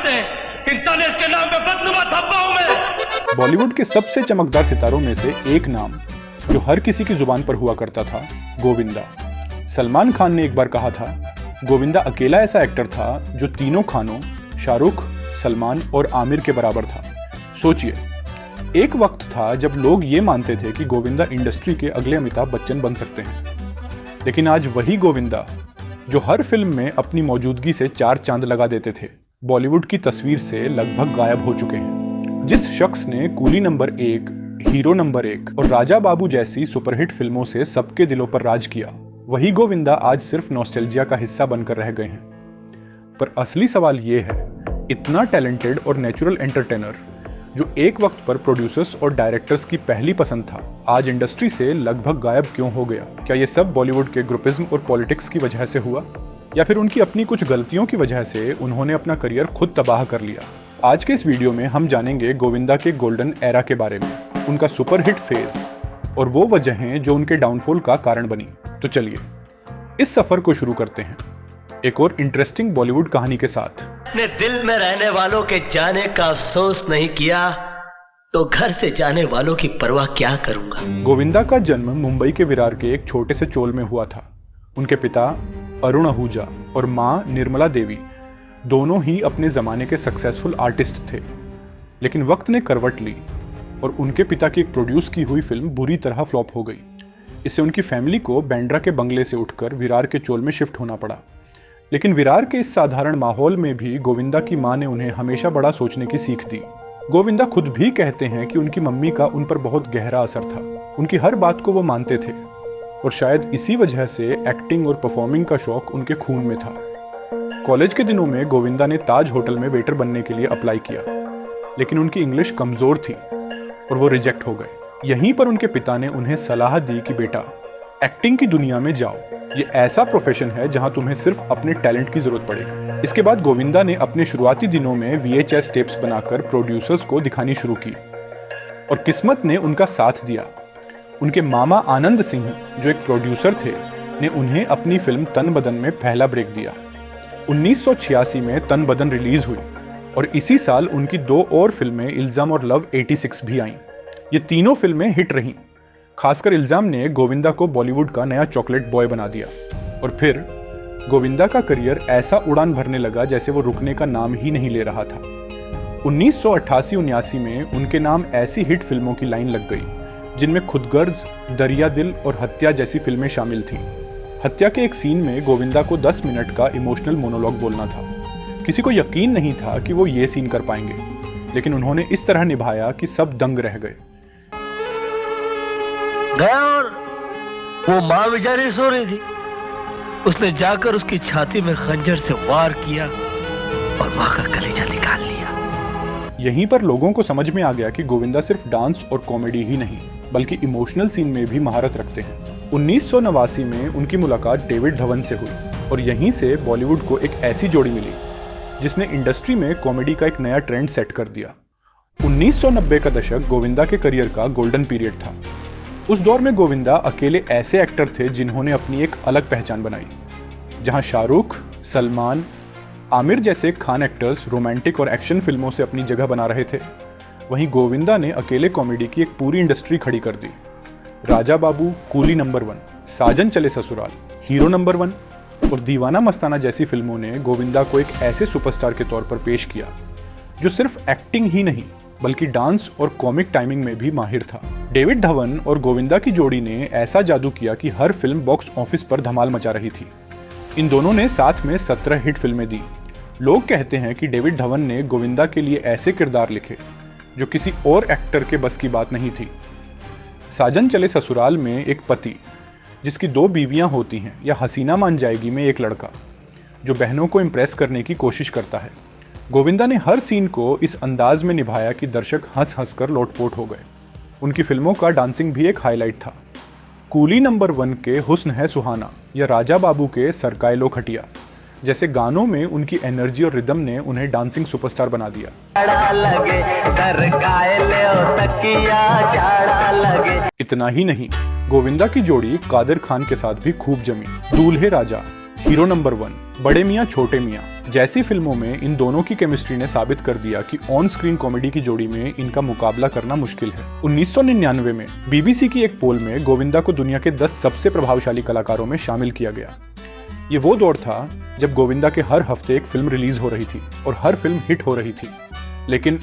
चाहते हैं। इंसानियत के नाम पे बदनुमा धब्बा हूं मैं। बॉलीवुड के सबसे चमकदार सितारों में से एक नाम जो हर किसी की जुबान पर हुआ करता था, गोविंदा। सलमान खान ने एक बार कहा था, गोविंदा अकेला ऐसा एक्टर था जो तीनों खानों शाहरुख, सलमान और आमिर के बराबर था। सोचिए, एक वक्त था जब लोग ये मानते थे कि गोविंदा इंडस्ट्री के अगले अमिताभ बच्चन बन सकते हैं, लेकिन आज वही गोविंदा जो हर फिल्म में अपनी मौजूदगी से 4 चांद लगा देते थे, बॉलीवुड की तस्वीर से लगभग गायब हो चुके हैं। जिस शख्स ने कूली नंबर 1, हीरो नंबर 1 और राजा बाबू जैसी सुपरहिट फिल्मों से सबके दिलों पर राज किया, वही गोविंदा आज सिर्फ नॉस्टैल्जिया का हिस्सा बनकर रह गए हैं। पर असली सवाल ये है, इतना टैलेंटेड और नेचुरल एंटरटेनर जो एक वक्त पर प्रोड्यूसर्स और डायरेक्टर्स की पहली पसंद था, आज इंडस्ट्री से लगभग गायब क्यों हो गया? क्या ये सब बॉलीवुड के ग्रुपिज्म और पॉलिटिक्स की वजह से हुआ, या फिर उनकी अपनी कुछ गलतियों की वजह से उन्होंने अपना करियर खुद तबाह कर लिया? आज के इस वीडियो में हम जानेंगे गोविंदा के गोल्डन एरा के बारे में, उनका सुपरहिट फेज और वो वजहें जो उनके डाउनफॉल का कारण बनी। तो चलिए इस सफर को शुरू करते हैं एक और इंटरेस्टिंग बॉलीवुड कहानी के साथ। अपने दिल में रहने वालों के जाने का अफसोस नहीं किया तो घर से जाने वालों की परवाह क्या करूंगा। गोविंदा का जन्म मुंबई के विरार के एक छोटे से चोल में हुआ था। उनके पिता अरुण आहूजा और मां निर्मला देवी दोनों ही अपने जमाने के सक्सेसफुल आर्टिस्ट थे, लेकिन वक्त ने करवट ली और उनके पिता की एक प्रोड्यूस की हुई फिल्म बुरी तरह फ्लॉप हो गई। इससे उनकी फैमिली को बांद्रा के बंगले से उठकर विरार के चोल में शिफ्ट होना पड़ा। लेकिन विरार के इस साधारण माहौल में भी गोविंदा की मां ने उन्हें हमेशा बड़ा सोचने की सीख दी। गोविंदा खुद भी कहते हैं कि उनकी मम्मी का उन पर बहुत गहरा असर था। उनकी हर बात को वो मानते थे और शायद इसी वजह से एक्टिंग और परफॉर्मिंग का शौक उनके खून में था। कॉलेज के दिनों में गोविंदा ने ताज होटल में वेटर बनने के लिए अप्लाई किया, लेकिन उनकी इंग्लिश कमजोर थी और वो रिजेक्ट हो गए। यहीं पर उनके पिता ने उन्हें सलाह दी कि बेटा, एक्टिंग की दुनिया में जाओ, ये ऐसा प्रोफेशन है जहां तुम्हें सिर्फ अपने टैलेंट की जरूरत पड़ेगी। इसके बाद गोविंदा ने अपने शुरुआती दिनों में VHS टेप्स बनाकर प्रोड्यूसर्स को दिखानी शुरू की और किस्मत ने उनका साथ दिया। उनके मामा आनंद सिंह, जो एक प्रोड्यूसर थे, ने उन्हें अपनी फिल्म तन बदन में पहला ब्रेक दिया। 1986 में तन बदन रिलीज हुई और इसी साल उनकी 2 और फिल्में इल्जाम और लव 86 भी आईं। ये तीनों फिल्में हिट रहीं। खासकर इल्जाम ने गोविंदा को बॉलीवुड का नया चॉकलेट बॉय बना दिया और फिर गोविंदा का करियर ऐसा उड़ान भरने लगा जैसे वो रुकने का नाम ही नहीं ले रहा था। 1988-89 में उनके नाम ऐसी हिट फिल्मों की लाइन लग गई जिनमें खुदगर्ज, दरिया दिल और हत्या जैसी फिल्में शामिल थीं। हत्या के एक सीन में गोविंदा को 10 मिनट का इमोशनल मोनोलॉग बोलना था। किसी को यकीन नहीं था कि वो ये सीन कर पाएंगे, लेकिन उन्होंने इस तरह निभाया कि सब दंग रह गए। गया और वो माँ बेचारी सो रही थी। उसने जाकर उसकी छाती में खंजर से वार किया और माँ का कलेजा निकाल लिया। यहीं पर लोगों को समझ में आ गया कि गोविंदा सिर्फ डांस और कॉमेडी ही नहीं, बल्कि इमोशनल सीन में भी महारत रखते हैं। 1989 में उनकी मुलाकात डेविड धवन से हुई और यहीं से बॉलीवुड को एक ऐसी जोड़ी मिली जिसने इंडस्ट्री में कॉमेडी का एक नया ट्रेंड सेट कर दिया। 1990 का दशक गोविंदा के करियर का गोल्डन पीरियड था। उस दौर में गोविंदा अकेले ऐसे एक्टर थे जिन्होंने अपनी एक अलग पहचान बनाई। जहां शाहरुख, सलमान, आमिर जैसे खान एक्टर्स रोमांटिक और एक्शन फिल्मों से अपनी जगह बना रहे थे, वहीं गोविंदा ने अकेले कॉमेडी की एक पूरी इंडस्ट्री खड़ी कर दी। राजा बाबू, कूली नंबर 1, साजन चले ससुराल, हीरो नंबर 1 और दीवाना मस्ताना जैसी फिल्मों ने गोविंदा को एक ऐसे सुपरस्टार के तौर पर पेश किया जो सिर्फ एक्टिंग ही नहीं बल्कि डांस और कॉमिक टाइमिंग में भी माहिर था। डेविड धवन और गोविंदा की जोड़ी ने ऐसा जादू किया कि हर फिल्म बॉक्स ऑफिस पर धमाल मचा रही थी। इन दोनों ने साथ में 17 हिट फिल्में दी। लोग कहते हैं कि डेविड धवन ने गोविंदा के लिए ऐसे किरदार लिखे जो किसी और एक्टर के बस की बात नहीं थी। साजन चले ससुराल में एक पति जिसकी 2 बीवियां होती हैं, या हसीना मान जाएगी में एक लड़का जो बहनों को इम्प्रेस करने की कोशिश करता है। गोविंदा ने हर सीन को इस अंदाज में निभाया कि दर्शक हंस हंस कर लोटपोट हो गए। उनकी फिल्मों का डांसिंग भी एक हाईलाइट था। कूली नंबर 1 के हुस्न है सुहाना या राजा बाबू के सरकाए लो खटिया जैसे गानों में उनकी एनर्जी और रिदम ने उन्हें डांसिंग सुपरस्टार बना दिया। इतना ही नहीं, गोविंदा की जोड़ी कादिर खान के साथ भी खूब जमी। दूल्हे राजा, हीरो नंबर 1, बड़े मियाँ छोटे मियाँ जैसी फिल्मों में इन दोनों की केमिस्ट्री ने साबित कर दिया कि ऑन स्क्रीन कॉमेडी की जोड़ी में इनका मुकाबला करना मुश्किल है। 1999 में बीबीसी की एक पोल में गोविंदा को दुनिया के 10 सबसे प्रभावशाली कलाकारों में शामिल किया गया। ये वो दौर था जब गोविंदा के हर हफ्ते एक फिल्म रिलीज हो रही थी और हर फिल्म हिट हो रही थी। लेकिन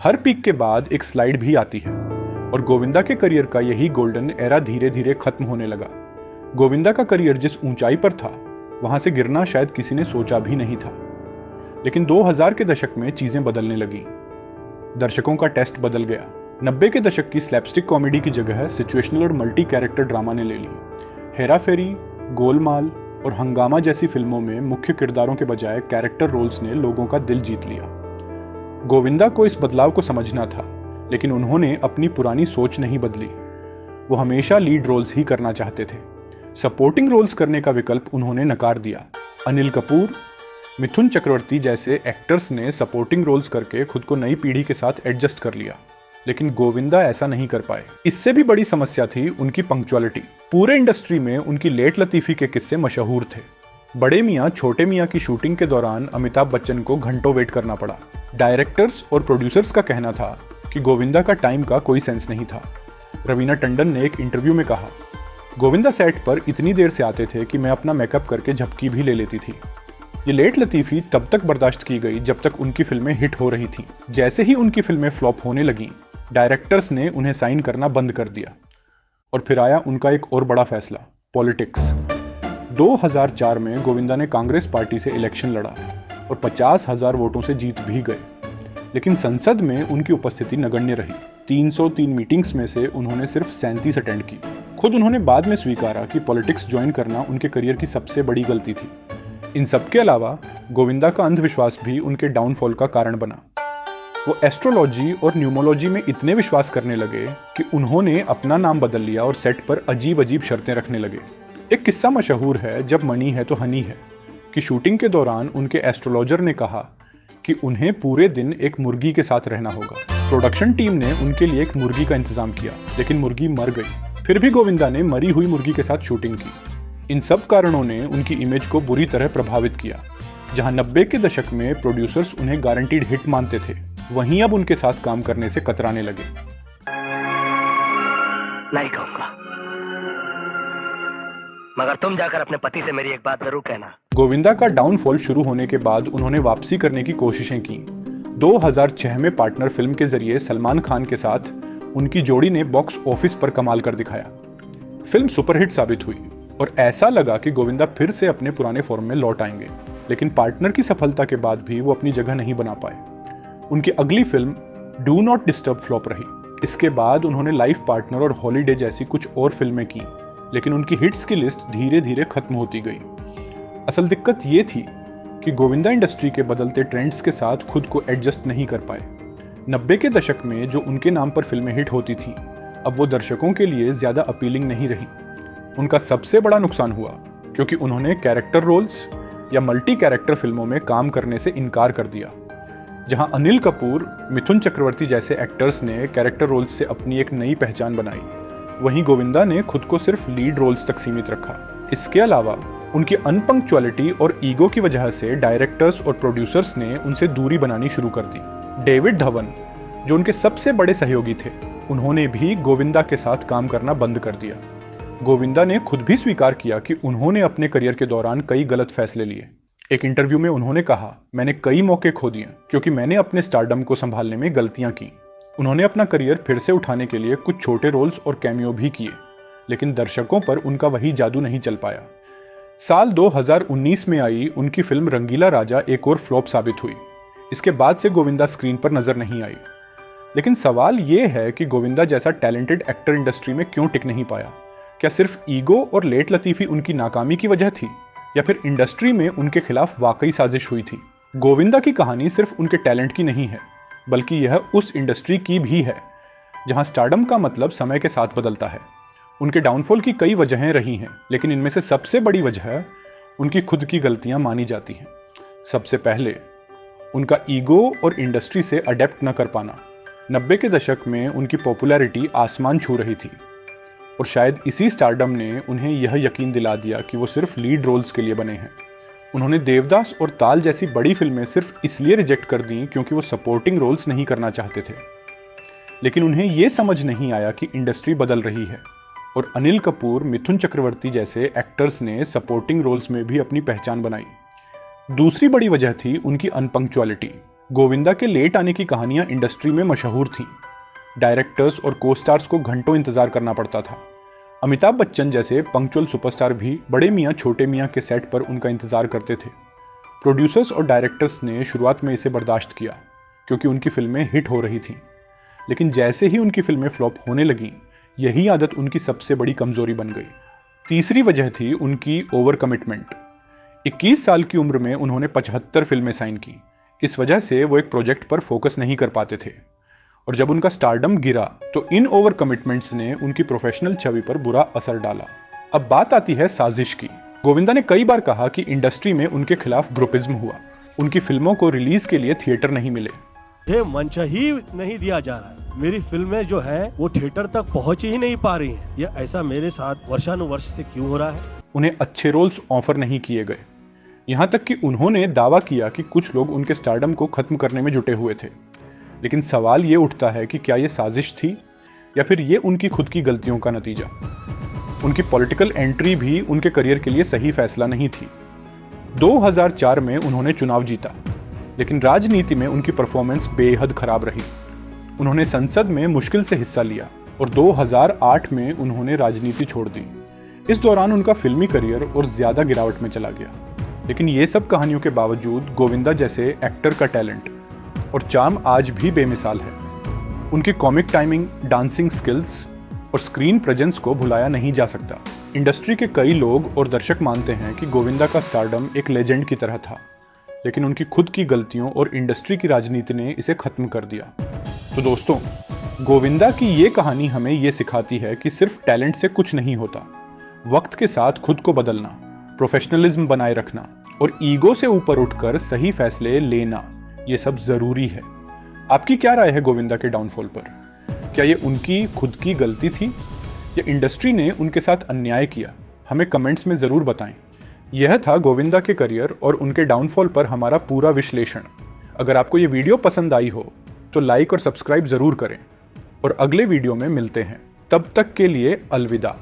हर पीक के बाद एक स्लाइड भी आती है और गोविंदा के करियर का यही गोल्डन एरा धीरे धीरे खत्म होने लगा। गोविंदा का करियर जिस ऊंचाई पर था वहां से गिरना शायद किसी ने सोचा भी नहीं था। लेकिन 2000 के दशक में चीजें बदलने लगी। दर्शकों का टेस्ट बदल गया। 90 के दशक की स्लैपस्टिक कॉमेडी की जगह सिचुएशनल और मल्टी कैरेक्टर ड्रामा ने ले ली। हेरा फेरी, गोलमाल और हंगामा जैसी फिल्मों में मुख्य किरदारों के बजाय कैरेक्टर रोल्स ने लोगों का दिल जीत लिया। गोविंदा को इस बदलाव को समझना था, लेकिन उन्होंने अपनी पुरानी सोच नहीं बदली। वो हमेशा लीड रोल्स ही करना चाहते थे। सपोर्टिंग रोल्स करने का विकल्प उन्होंने नकार दिया। अनिल कपूर, मिथुन चक्रवर्ती जैसे एक्टर्स ने सपोर्टिंग रोल्स करके खुद को नई पीढ़ी के साथ एडजस्ट कर लिया, लेकिन गोविंदा ऐसा नहीं कर पाए। इससे भी बड़ी समस्या थी उनकी पंक्चुअलिटी। पूरे इंडस्ट्री में उनकी लेट लतीफ़ी के किस्से मशहूर थे। बड़े मियाँ छोटे मियाँ की शूटिंग के दौरान अमिताभ बच्चन को घंटों वेट करना पड़ा। डायरेक्टर्स और प्रोड्यूसर्स का कहना था कि गोविंदा का टाइम का कोई सेंस नहीं था। रवीना टंडन ने एक इंटरव्यू में कहा, गोविंदा सेट पर इतनी देर से आते थे कि मैं अपना मेकअप करके झपकी भी ले लेती थी। ये लेट लतीफ़ी तब तक बर्दाश्त की गई जब तक उनकी फिल्में हिट हो रही थीं। जैसे ही उनकी फिल्में फ्लॉप होने लगीं, डायरेक्टर्स ने उन्हें साइन करना बंद कर दिया। और फिर आया उनका एक और बड़ा फैसला, पॉलिटिक्स। 2004 में गोविंदा ने कांग्रेस पार्टी से इलेक्शन लड़ा और 50,000 वोटों से जीत भी गए, लेकिन संसद में उनकी उपस्थिति नगण्य रही। 303 मीटिंग्स में से उन्होंने सिर्फ 37 अटेंड की। खुद उन्होंने बाद में स्वीकारा कि पॉलिटिक्स ज्वाइन करना उनके करियर की सबसे बड़ी गलती थी। इन सब के अलावा गोविंदा का अंधविश्वास भी उनके डाउनफॉल का कारण बना। वो एस्ट्रोलॉजी और न्यूमोलॉजी में इतने विश्वास करने लगे कि उन्होंने अपना नाम बदल लिया और सेट पर अजीब अजीब शर्तें रखने लगे। एक किस्सा मशहूर है, जब मनी है तो हनी है, कि शूटिंग के दौरान उनके एस्ट्रोलॉजर ने कहा कि उन्हें पूरे दिन एक मुर्गी के साथ रहना होगा। प्रोडक्शन टीम ने उनके लिए एक मुर्गी का इंतजाम किया, लेकिन मुर्गी मर गई। फिर भी गोविंदा ने मरी हुई मुर्गी के साथ शूटिंग की। इन सब कारणों ने उनकी इमेज को बुरी तरह प्रभावित किया। जहां 90 के दशक में प्रोड्यूसर्स उन्हें गारंटीड हिट मानते थे, वहीं अब उनके साथ काम करने से कतराने लगे। नहीं कहूंगा, मगर तुम जाकर अपने पति से मेरी एक बात जरूर कहना। गोविंदा का डाउनफॉल शुरू होने के बाद उन्होंने वापसी करने की कोशिशें की। 2006 में पार्टनर फिल्म के जरिए सलमान खान के साथ उनकी जोड़ी ने बॉक्स ऑफिस पर कमाल कर दिखाया। फिल्म सुपरहिट साबित हुई और ऐसा लगा कि गोविंदा फिर से अपने पुराने फॉर्म में लौट आएंगे, लेकिन पार्टनर की सफलता के बाद भी वो अपनी जगह नहीं बना पाए। उनकी अगली film do not disturb flop रही। इसके बाद उन्होंने लाइफ पार्टनर और हॉलीडे जैसी कुछ और फिल्में की, लेकिन उनकी हिट्स की लिस्ट धीरे धीरे खत्म होती गई। असल दिक्कत ये थी कि गोविंदा इंडस्ट्री के बदलते ट्रेंड्स के साथ खुद को एडजस्ट नहीं कर पाए। 90 के दशक में जो उनके नाम पर फिल्में हिट होती थीं, अब वो दर्शकों के लिए ज़्यादा अपीलिंग नहीं रही। उनका सबसे बड़ा नुकसान हुआ क्योंकि उन्होंने कैरेक्टर रोल्स या मल्टी कैरेक्टर फिल्मों में काम करने से इनकार कर दिया। जहां अनिल कपूर, मिथुन चक्रवर्ती जैसे एक्टर्स ने कैरेक्टर रोल्स से अपनी एक नई पहचान बनाई, वहीं गोविंदा ने खुद को सिर्फ लीड रोल्स तक सीमित रखा। इसके अलावा उनकी अनपंक्चुअलिटी और ईगो की वजह से डायरेक्टर्स और प्रोड्यूसर्स ने उनसे दूरी बनानी शुरू कर दी। डेविड धवन, जो उनके सबसे बड़े सहयोगी थे, उन्होंने भी गोविंदा के साथ काम करना बंद कर दिया। गोविंदा ने खुद भी स्वीकार किया कि उन्होंने अपने करियर के दौरान कई गलत फैसले लिए। एक इंटरव्यू में उन्होंने कहा, मैंने कई मौके खो दिए क्योंकि मैंने अपने स्टारडम को संभालने में गलतियां की। उन्होंने अपना करियर फिर से उठाने के लिए कुछ छोटे रोल्स और कैमियो भी किए, लेकिन दर्शकों पर उनका वही जादू नहीं चल पाया। साल 2019 में आई उनकी फिल्म रंगीला राजा एक और फ्लॉप साबित हुई। इसके बाद से गोविंदा स्क्रीन पर नजर नहीं आई। लेकिन सवाल ये है कि गोविंदा जैसा टैलेंटेड एक्टर इंडस्ट्री में क्यों टिक नहीं पाया? क्या सिर्फ ईगो और लेट लतीफ़ी उनकी नाकामी की वजह थी, या फिर इंडस्ट्री में उनके खिलाफ वाकई साजिश हुई थी? गोविंदा की कहानी सिर्फ उनके टैलेंट की नहीं है, बल्कि यह उस इंडस्ट्री की भी है जहां स्टारडम का मतलब समय के साथ बदलता है। उनके डाउनफॉल की कई वजहें रही हैं, लेकिन इनमें से सबसे बड़ी वजह उनकी खुद की गलतियां मानी जाती हैं। सबसे पहले उनका ईगो और इंडस्ट्री से अडेप्ट न कर पाना। 90 के दशक में उनकी पॉपुलैरिटी आसमान छू रही थी और शायद इसी स्टारडम ने उन्हें यह यकीन दिला दिया कि वो सिर्फ लीड रोल्स के लिए बने हैं। उन्होंने देवदास और ताल जैसी बड़ी फिल्में सिर्फ इसलिए रिजेक्ट कर दी क्योंकि वो सपोर्टिंग रोल्स नहीं करना चाहते थे। लेकिन उन्हें ये समझ नहीं आया कि इंडस्ट्री बदल रही है और अनिल कपूर, मिथुन चक्रवर्ती जैसे एक्टर्स ने सपोर्टिंग रोल्स में भी अपनी पहचान बनाई। दूसरी बड़ी वजह थी उनकी अनपंक्चुअलिटी। गोविंदा के लेट आने की कहानियां इंडस्ट्री में मशहूर थीं। डायरेक्टर्स और को स्टार्स को घंटों इंतजार करना पड़ता था। अमिताभ बच्चन जैसे पंक्चुअल सुपरस्टार भी बड़े मियाँ छोटे मियाँ के सेट पर उनका इंतजार करते थे। प्रोड्यूसर्स और डायरेक्टर्स ने शुरुआत में इसे बर्दाश्त किया क्योंकि उनकी फिल्में हिट हो रही थीं। लेकिन जैसे ही उनकी फिल्में फ्लॉप होने लगीं, यही आदत उनकी सबसे बड़ी कमजोरी बन गई। तीसरी वजह थी उनकी ओवर कमिटमेंट। 21 साल की उम्र में उन्होंने 75 फिल्में साइन की। इस वजह से वो एक प्रोजेक्ट पर फोकस नहीं कर पाते थे और जब उनका स्टारडम गिरा तो इन ओवर कमिटमेंट्स ने उनकी प्रोफेशनल छवि पर बुरा असर डाला। अब बात आती है साजिश की। गोविंदा ने कई बार कहा कि इंडस्ट्री में उनके खिलाफ ग्रुपिज्म हुआ। उनकी फिल्मों को रिलीज के लिए थिएटर नहीं मिले। ये मंच ही नहीं दिया जा रहा है। मेरी फिल्में जो है वो थिएटर तक पहुंच ही नहीं पा रही हैं। ये ऐसा मेरे साथ वर्षानुवर्ष से क्यों हो रहा है? उन्हें अच्छे रोल्स ऑफर नहीं किए गए। यहाँ तक कि उन्होंने दावा किया कि कुछ लोग उनके स्टारडम को खत्म करने में जुटे हुए थे। लेकिन सवाल ये उठता है कि क्या ये साजिश थी या फिर ये उनकी खुद की गलतियों का नतीजा। उनकी पॉलिटिकल एंट्री भी उनके करियर के लिए सही फैसला नहीं थी। 2004 में उन्होंने चुनाव जीता, लेकिन राजनीति में उनकी परफॉर्मेंस बेहद खराब रही। उन्होंने संसद में मुश्किल से हिस्सा लिया और 2008 में उन्होंने राजनीति छोड़ दी। इस दौरान उनका फिल्मी करियर और ज्यादा गिरावट में चला गया। लेकिन ये सब कहानियों के बावजूद गोविंदा जैसे एक्टर का टैलेंट और चार्म आज भी बेमिसाल है। उनकी कॉमिक टाइमिंग, डांसिंग स्किल्स और स्क्रीन प्रेजेंस को भुलाया नहीं जा सकता। इंडस्ट्री के कई लोग और दर्शक मानते हैं कि गोविंदा का स्टारडम एक लेजेंड की तरह था, लेकिन उनकी खुद की गलतियों और इंडस्ट्री की राजनीति ने इसे खत्म कर दिया। तो दोस्तों, गोविंदा की ये कहानी हमें ये सिखाती है कि सिर्फ टैलेंट से कुछ नहीं होता। वक्त के साथ खुद को बदलना, प्रोफेशनलिज्म बनाए रखना और ईगो से ऊपर उठकर सही फैसले लेना, ये सब जरूरी है। आपकी क्या राय है गोविंदा के डाउनफॉल पर? क्या ये उनकी खुद की गलती थी या इंडस्ट्री ने उनके साथ अन्याय किया? हमें कमेंट्स में ज़रूर बताएं। यह था गोविंदा के करियर और उनके डाउनफॉल पर हमारा पूरा विश्लेषण। अगर आपको ये वीडियो पसंद आई हो तो लाइक और सब्सक्राइब ज़रूर करें और अगले वीडियो में मिलते हैं। तब तक के लिए अलविदा।